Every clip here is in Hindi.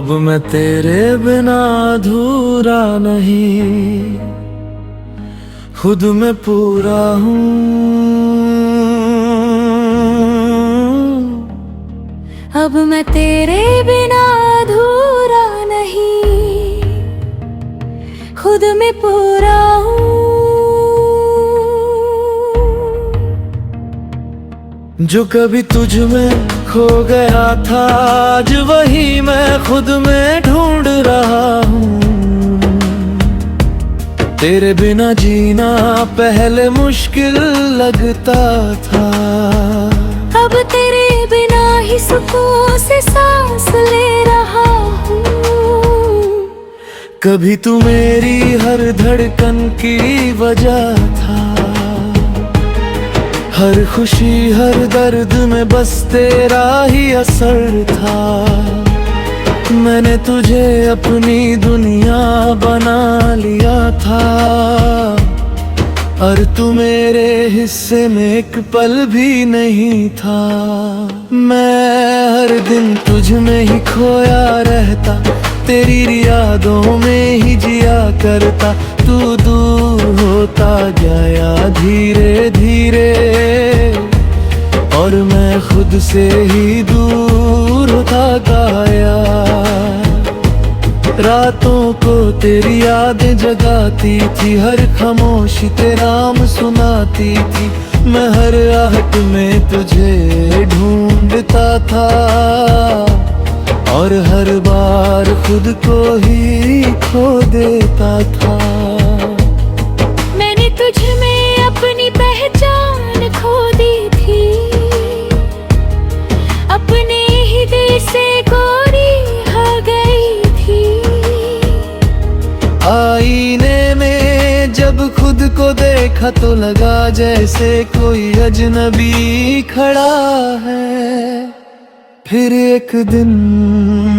अब मैं तेरे बिना अधूरा नहीं, खुद में पूरा हूँ। अब मैं तेरे बिना अधूरा नहीं, खुद में पूरा हूँ। जो कभी तुझ में खो गया था, आज वही मैं खुद में ढूंढ रहा हूँ। तेरे बिना जीना पहले मुश्किल लगता था, अब तेरे बिना ही सुकून से सांस ले रहा हूँ। कभी तू मेरी हर धड़कन की वजह था, हर खुशी हर दर्द में बस तेरा ही असर था। मैंने तुझे अपनी दुनिया बना लिया था, और तू मेरे हिस्से में एक पल भी नहीं था। मैं हर दिन तुझ में ही खोया रहता, तेरी यादों में ही जिया करता। तू दूर होता गया धीरे धीरे, और मैं खुद से ही दूर होता गया। रातों को तेरी यादें जगाती थी, हर खामोशी तेरा नाम सुनाती थी। मैं हर आहट में तुझे ढूंढता था, और हर बार खुद को ही खो देता था। मैंने तुझ में अपनी पहचान खो दी थी, अपने ही दिल से गोरी हो गई थी। आईने में जब खुद को देखा तो लगा जैसे कोई अजनबी खड़ा है। फिर एक दिन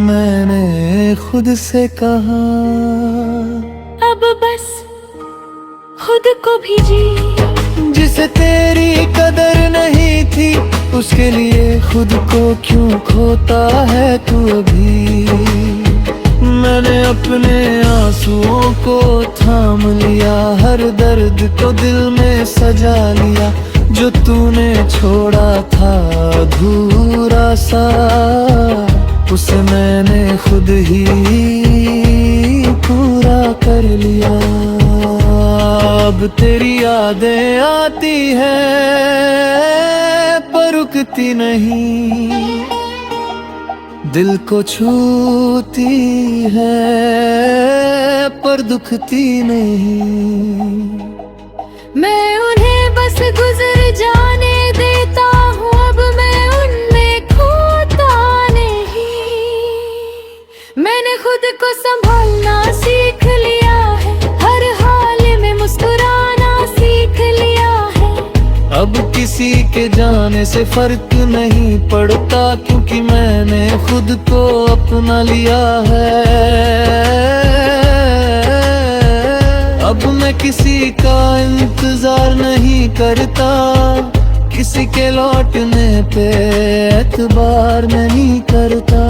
मैंने खुद से कहा, अब बस खुद को भी जी। जिसे तेरी कदर नहीं थी, उसके लिए खुद को क्यों खोता है तू अभी। मैंने अपने आंसुओं को थाम लिया, हर दर्द को दिल में सजा लिया। जो तूने छोड़ा था अधूरा सा, उसे मैंने खुद ही पूरा कर लिया। अब तेरी यादें आती हैं पर रुकती नहीं, दिल को छूती है पर दुखती नहीं। मैं उन्हें बस गुजर जाने देता हूँ, अब मैं उनमें खोता नहीं। मैंने खुद को संभालना सीख लिया है, हर हाल में मुस्कुराना सीख लिया है। अब किसी के जाने से फर्क नहीं पड़ता, क्योंकि मैंने खुद को अपना लिया है। अब मैं किसी का इंतजार नहीं करता, किसी के लौटने पे एतबार नहीं करता।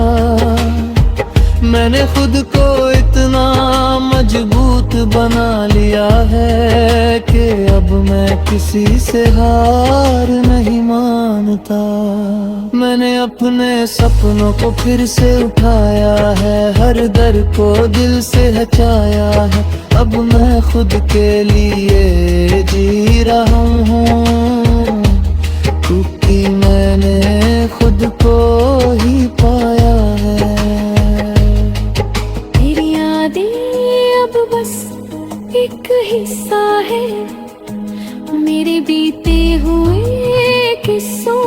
मैंने खुद को इतना मजबूत बना लिया है कि अब मैं किसी से हार नहीं मानता। मैंने अपने सपनों को फिर से उठाया है, हर दर को दिल से हटाया है। अब मैं खुद के लिए जी रहा हूँ, क्योंकि मैंने खुद को ही पाया है। तेरी यादें अब बस एक हिस्सा है, मेरे बीते हुए किस्सों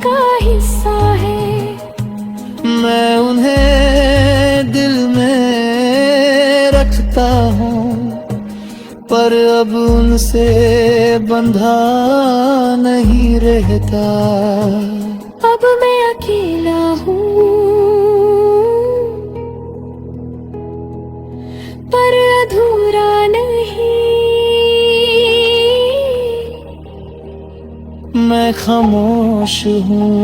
का हिस्सा है। मैं उन्हें दिल में रखता हूँ, पर अब उनसे बंधा नहीं रहता। अब मैं अकेला हूँ, पर अधूरा नहीं। मैं खामोश हूँ,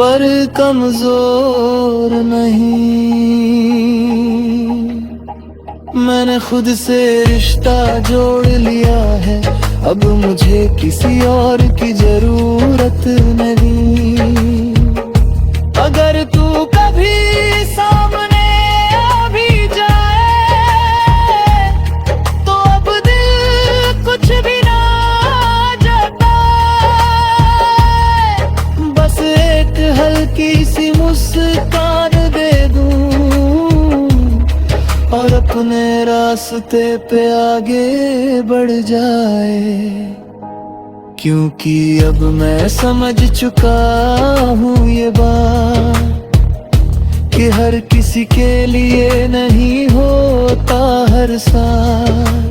पर कमजोर नहीं। मैंने खुद से रिश्ता जोड़ लिया है, अब मुझे किसी और की जरूरत नहीं। अगर तू कभी सामने आ भी जाए तो अब दिल कुछ भी ना जाता। बस एक हल्की सी मुस्कान दे दूं और अपने रास्ते पे आगे बढ़ जाए। क्योंकि अब मैं समझ चुका हूँ ये बात कि हर किसी के लिए नहीं होता हर साथ।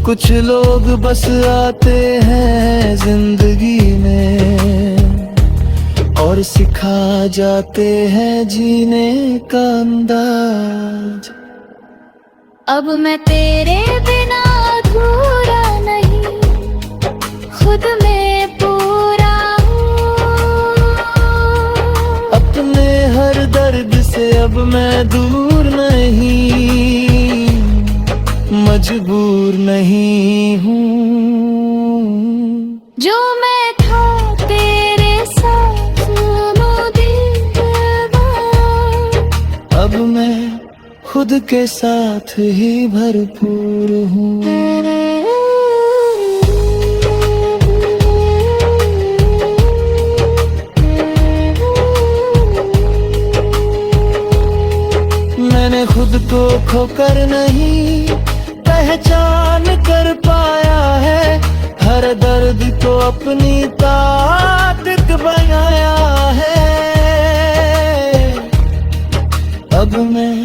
कुछ लोग बस आते हैं जिंदगी में और सिखा जाते हैं जीने का अंदाज। अब मैं तेरे बिना अधूरा नहीं, खुद में पूरा हूँ। अपने हर दर्द से अब मैं दूर नहीं, मजबूर नहीं हूँ। जो मैं था तेरे साथ वो दिलदार, अब मैं खुद के साथ ही भरपूर हूँ। मैंने खुद को खोकर नहीं पहचान कर पाया है, हर दर्द को अपनी ताकत बनाया है। अब मैं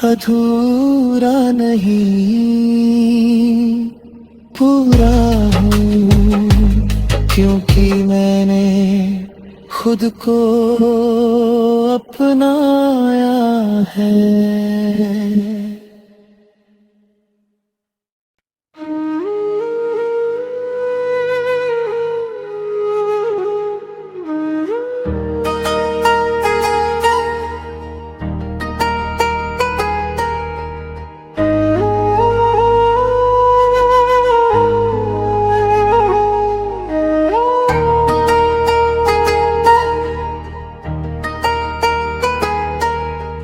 अधूरा नहीं, पूरा हूँ। क्योंकि मैंने खुद को अपनाया है।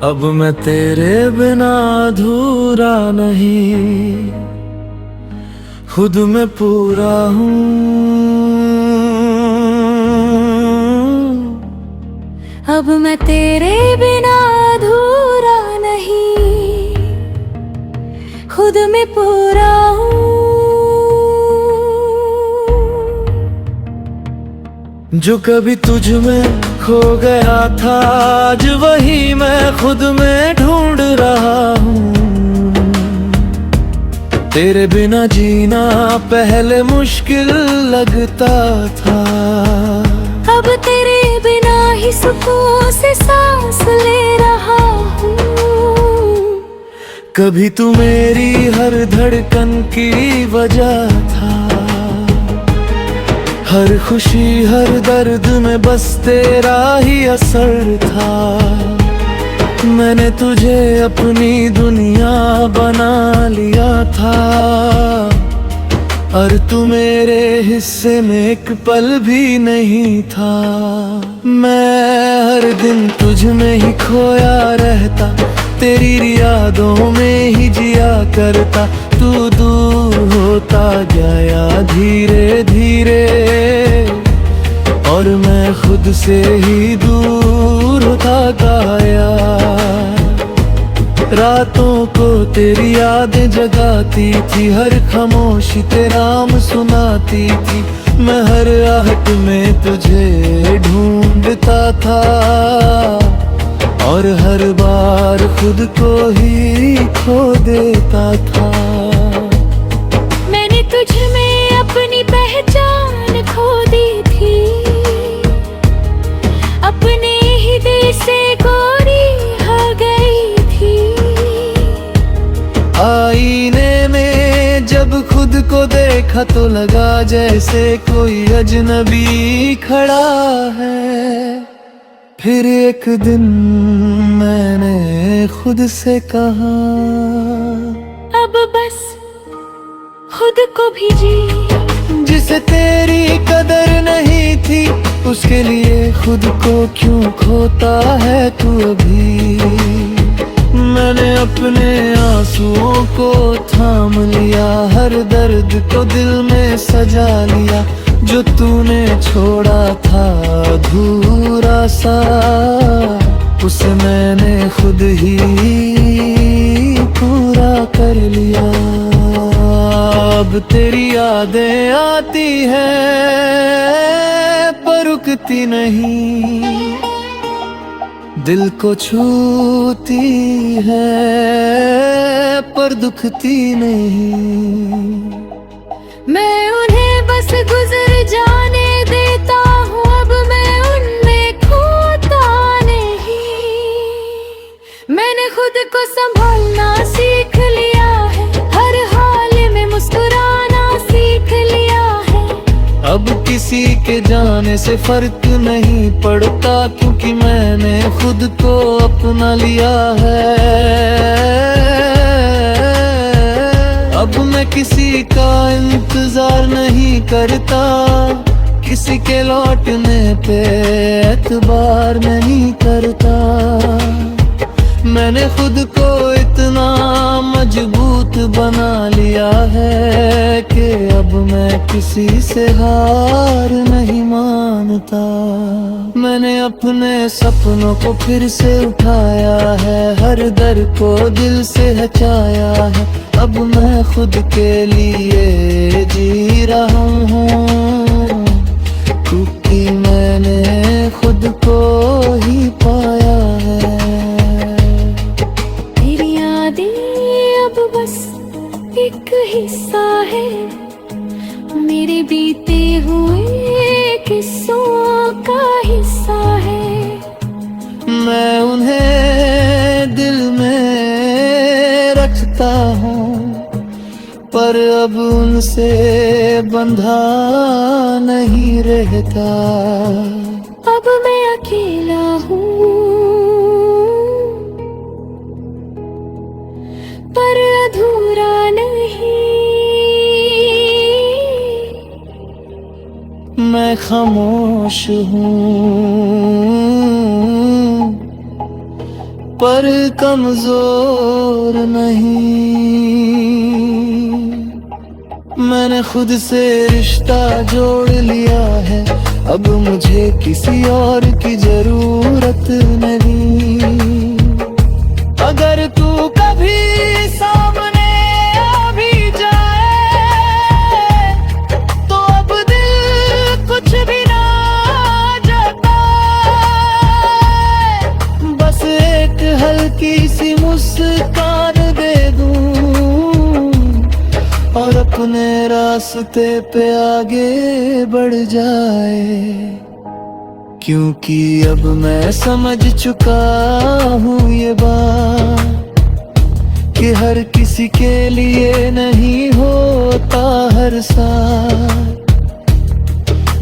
अब मैं तेरे बिना अधूरा नहीं, खुद में पूरा हूँ। अब मैं तेरे बिना अधूरा नहीं, खुद में पूरा हूँ। जो कभी तुझ में खो गया था, आज वही मैं खुद में ढूंढ रहा हूँ। तेरे बिना जीना पहले मुश्किल लगता था, अब तेरे बिना ही सुकून से सांस ले रहा हूँ। कभी तू मेरी हर धड़कन की वजह था, हर खुशी हर दर्द में बस तेरा ही असर था। मैंने तुझे अपनी दुनिया बना लिया था, और तू मेरे हिस्से में एक पल भी नहीं था। मैं हर दिन तुझ में ही खोया रहता, तेरी यादों में ही जिया करता। तू दूर होता गया धीरे धीरे, और मैं खुद से ही दूर होता गया। रातों को तेरी यादें जगाती थी, हर खामोशी तेरा नाम सुनाती थी। मैं हर आहट में तुझे ढूंढता था, और हर बार खुद को ही खो देता था। मैंने तुझ में अपनी पहचान खो दी थी, अपने ही दिल से गोरी हो गई थी। आईने में जब खुद को देखा तो लगा जैसे कोई अजनबी खड़ा है। फिर एक दिन मैंने खुद से कहा, अब बस खुद को भी जी। जिसे तेरी कदर नहीं थी उसके लिए खुद को क्यों खोता है तू अभी। मैंने अपने आंसुओं को थाम लिया, हर दर्द को दिल में सजा लिया। जो तूने छोड़ा था अधूरा सा उसे मैंने खुद ही पूरा कर लिया। अब तेरी यादें आती हैं पर रुकती नहीं, दिल को छूती है पर दुखती नहीं। मैं उन्हें बस गुजर जाने देता हूँ, अब मैं उनमें खोता नहीं। मैंने खुद को संभालना सीख लिया है, हर हाल में मुस्कुराना सीख लिया है। अब किसी के जाने से फर्क नहीं पड़ता, क्योंकि मैंने खुद को अपना लिया है। अब मैं किसी का इंतजार नहीं करता, किसी के लौटने पे एतबार नहीं करता। मैंने खुद को इतना मजबूत बना लिया है कि अब मैं किसी से हार नहीं मानता। मैंने अपने सपनों को फिर से उठाया है, हर दर को दिल से हटाया है। अब मैं खुद के लिए जी रहा हूँ, क्योंकि मैंने खुद को ही पाया है। तेरी यादें अब बस एक हिस्सा है मेरे बीते हुए किस्सों का हिस्सा है। मैं उन्हें दिल में रखता हूँ पर अब उनसे बंधा नहीं रहता। अब मैं अकेला हूँ पर अधूरा नहीं। मैं खामोश हूँ पर कमजोर नहीं। मैंने खुद से रिश्ता जोड़ लिया है, अब मुझे किसी और की जरूरत नहीं। अगर तू कभी सामने आ भी जाए तो अब दिल कुछ भी ना जाता। बस एक हल्की सी मुस्कान दे दूं और अपने रास्ते पे आगे बढ़ जाए। क्योंकि अब मैं समझ चुका हूँ ये बात कि हर किसी के लिए नहीं होता हर साथ।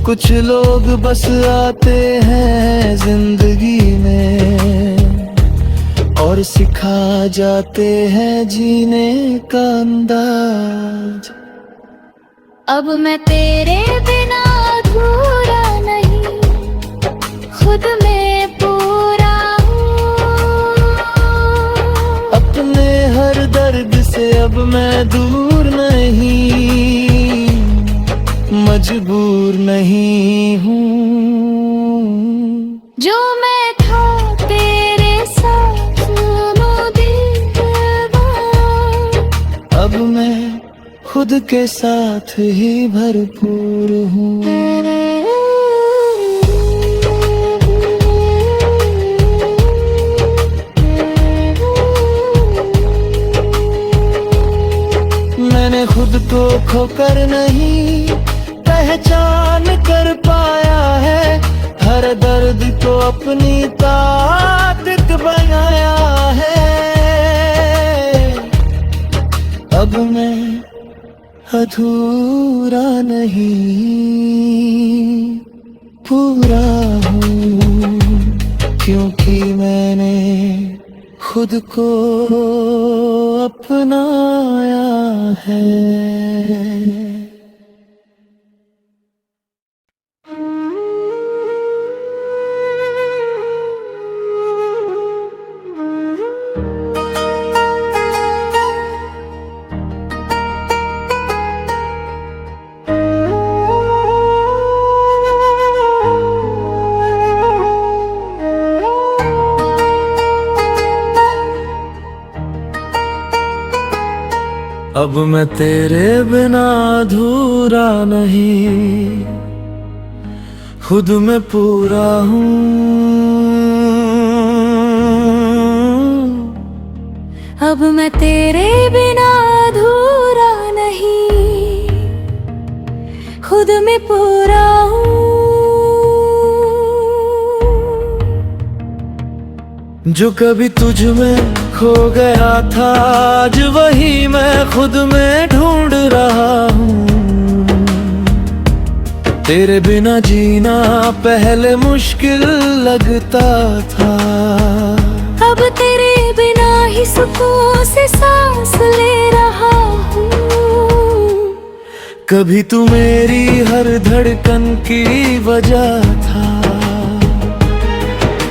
कुछ लोग बस आते हैं जिंदगी में और सिखा जाते हैं जीने का अंदाज। अब मैं तेरे बिना अधूरा नहीं, खुद में पूरा हूँ। अपने हर दर्द से अब मैं दूर नहीं, मजबूर नहीं हूँ। जो मैं था तेरे साथ वो दिलवा, अब मैं खुद के साथ ही भरपूर हूँ। मैंने खुद को खोकर नहीं पहचान कर पाया है, हर दर्द को अपनी ताकत बनाया है। अब मैं अधूरा नहीं, पूरा हूँ, क्योंकि मैंने खुद को अपनाया है। अब मैं तेरे बिना अधूरा नहीं, खुद में पूरा हूँ, अब मैं तेरे बिना अधूरा नहीं, खुद में पूरा हूँ। जो कभी तुझ में खो गया था, आज वही मैं खुद में ढूंढ रहा हूँ। तेरे बिना जीना पहले मुश्किल लगता था, अब तेरे बिना ही सुकून से सांस ले रहा हूँ। कभी तू मेरी हर धड़कन की वजह था,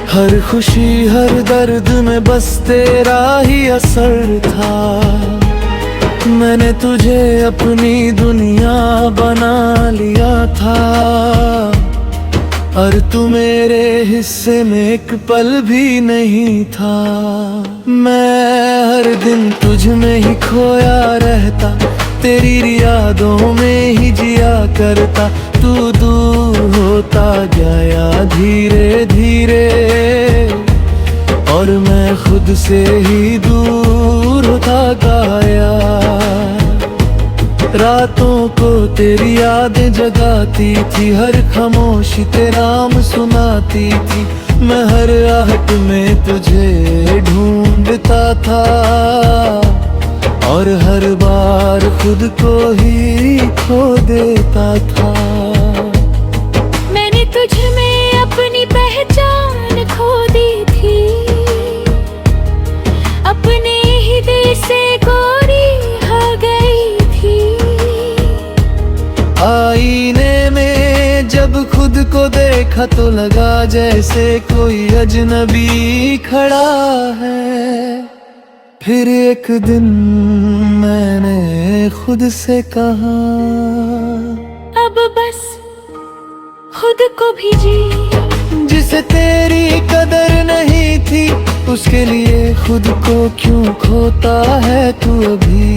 हर खुशी हर दर्द में बस तेरा ही असर था। मैंने तुझे अपनी दुनिया बना लिया था, और तू मेरे हिस्से में एक पल भी नहीं था। मैं हर दिन तुझ में ही खोया रहता, तेरी यादों में ही जिया करता। तू दूर होता गया धीरे धीरे, और मैं खुद से ही दूर होता गया। रातों को तेरी यादें जगाती थी, हर खामोशी तेरा नाम सुनाती थी। मैं हर आहट में तुझे ढूंढता था, और हर बार खुद को ही खो देता था। मैंने तुझ में अपनी पहचान खो दी थी, अपने ही दिल से गोरी हो गई थी। आईने में जब खुद को देखा तो लगा जैसे कोई अजनबी खड़ा है। फिर एक दिन मैंने खुद से कहा, अब बस खुद को भी जी। जिसे तेरी कदर नहीं थी, उसके लिए खुद को क्यों खोता है तू अभी।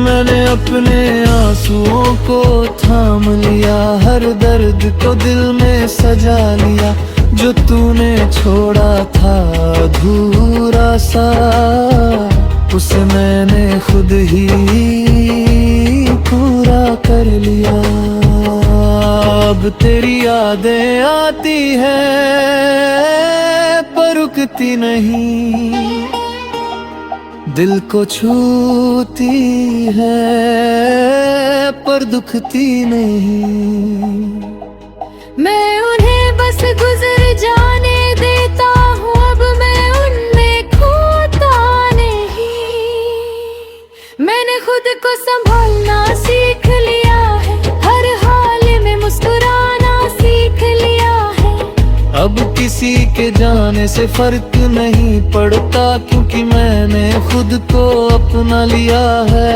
मैंने अपने आंसुओं को थाम लिया, हर दर्द को दिल में सजा लिया। जो तूने छोड़ा था अधूरा सा, उसे मैंने खुद ही पूरा कर लिया। अब तेरी यादें आती हैं पर रुकती नहीं, दिल को छूती है पर दुखती नहीं। मैं उन्हें बस गुजर जाने देता हूँ, अब मैं उनमें खोता नहीं। मैंने खुद को संभालना सीख लिया है, हर हाल में मुस्कुराना सीख लिया है। अब किसी के जाने से फर्क नहीं पड़ता, क्योंकि मैंने खुद को अपना लिया है।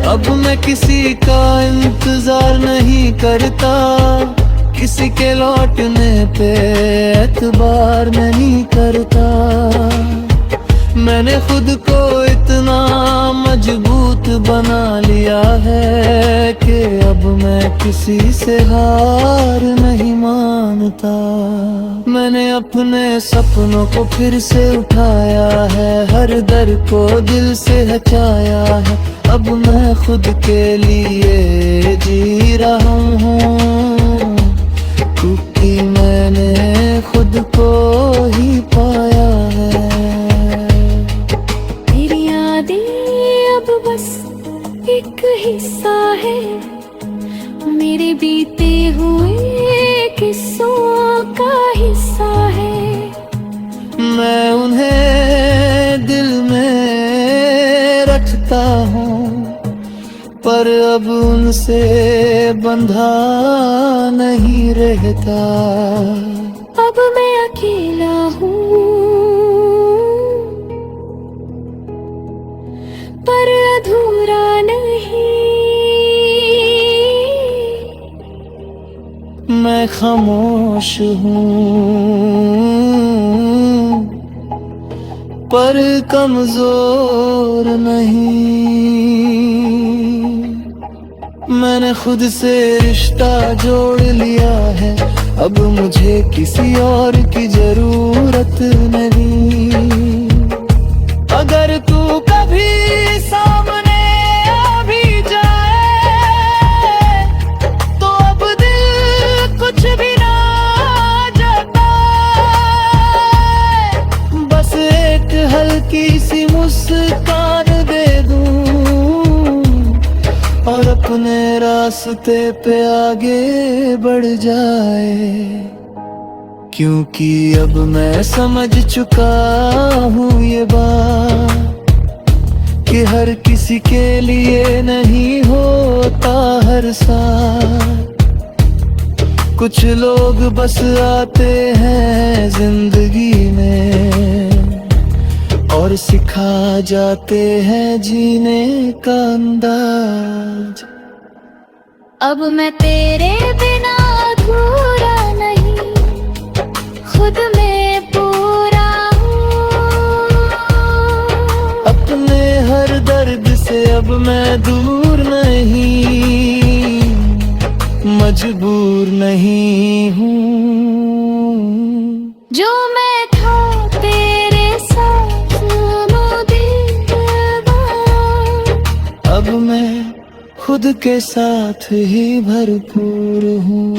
अब मैं किसी का इंतजार नहीं करता, किसी के लौटने पे एतबार नहीं करता। मैंने खुद को इतना मजबूत बना लिया है कि अब मैं किसी से हार नहीं मानता। मैंने अपने सपनों को फिर से उठाया है, हर दर को दिल से हटाया है। अब मैं खुद के लिए जी रहा हूँ, क्योंकि मैंने खुद को ही पाया है। तेरी कहता हूँ, पर अब उनसे बंधा नहीं रहता। अब मैं अकेला हूँ, पर अधूरा नहीं। मैं खामोश हूँ, पर कमजोर नहीं। मैंने खुद से रिश्ता जोड़ लिया है, अब मुझे किसी और की जरूरत नहीं। अगर तू कभी सामने आ भी जाए, तो अब दिल कुछ भी ना जाता। बस एक हल्की सी मुस्कान दे दूं और अपने रास्ते पे आगे बढ़ जाए। क्योंकि अब मैं समझ चुका हूँ ये बात, कि हर किसी के लिए नहीं होता हर साथ। कुछ लोग बस आते हैं जिंदगी में और सिखा जाते हैं जीने का अंदाज। अब मैं तेरे बिना अधूरा नहीं, खुद में पूरा हूँ। अपने हर दर्द से अब मैं दूर नहीं, मजबूर नहीं हूँ। जो मैं था तेरे साथ अब मैं खुद के साथ ही भरपूर हूँ।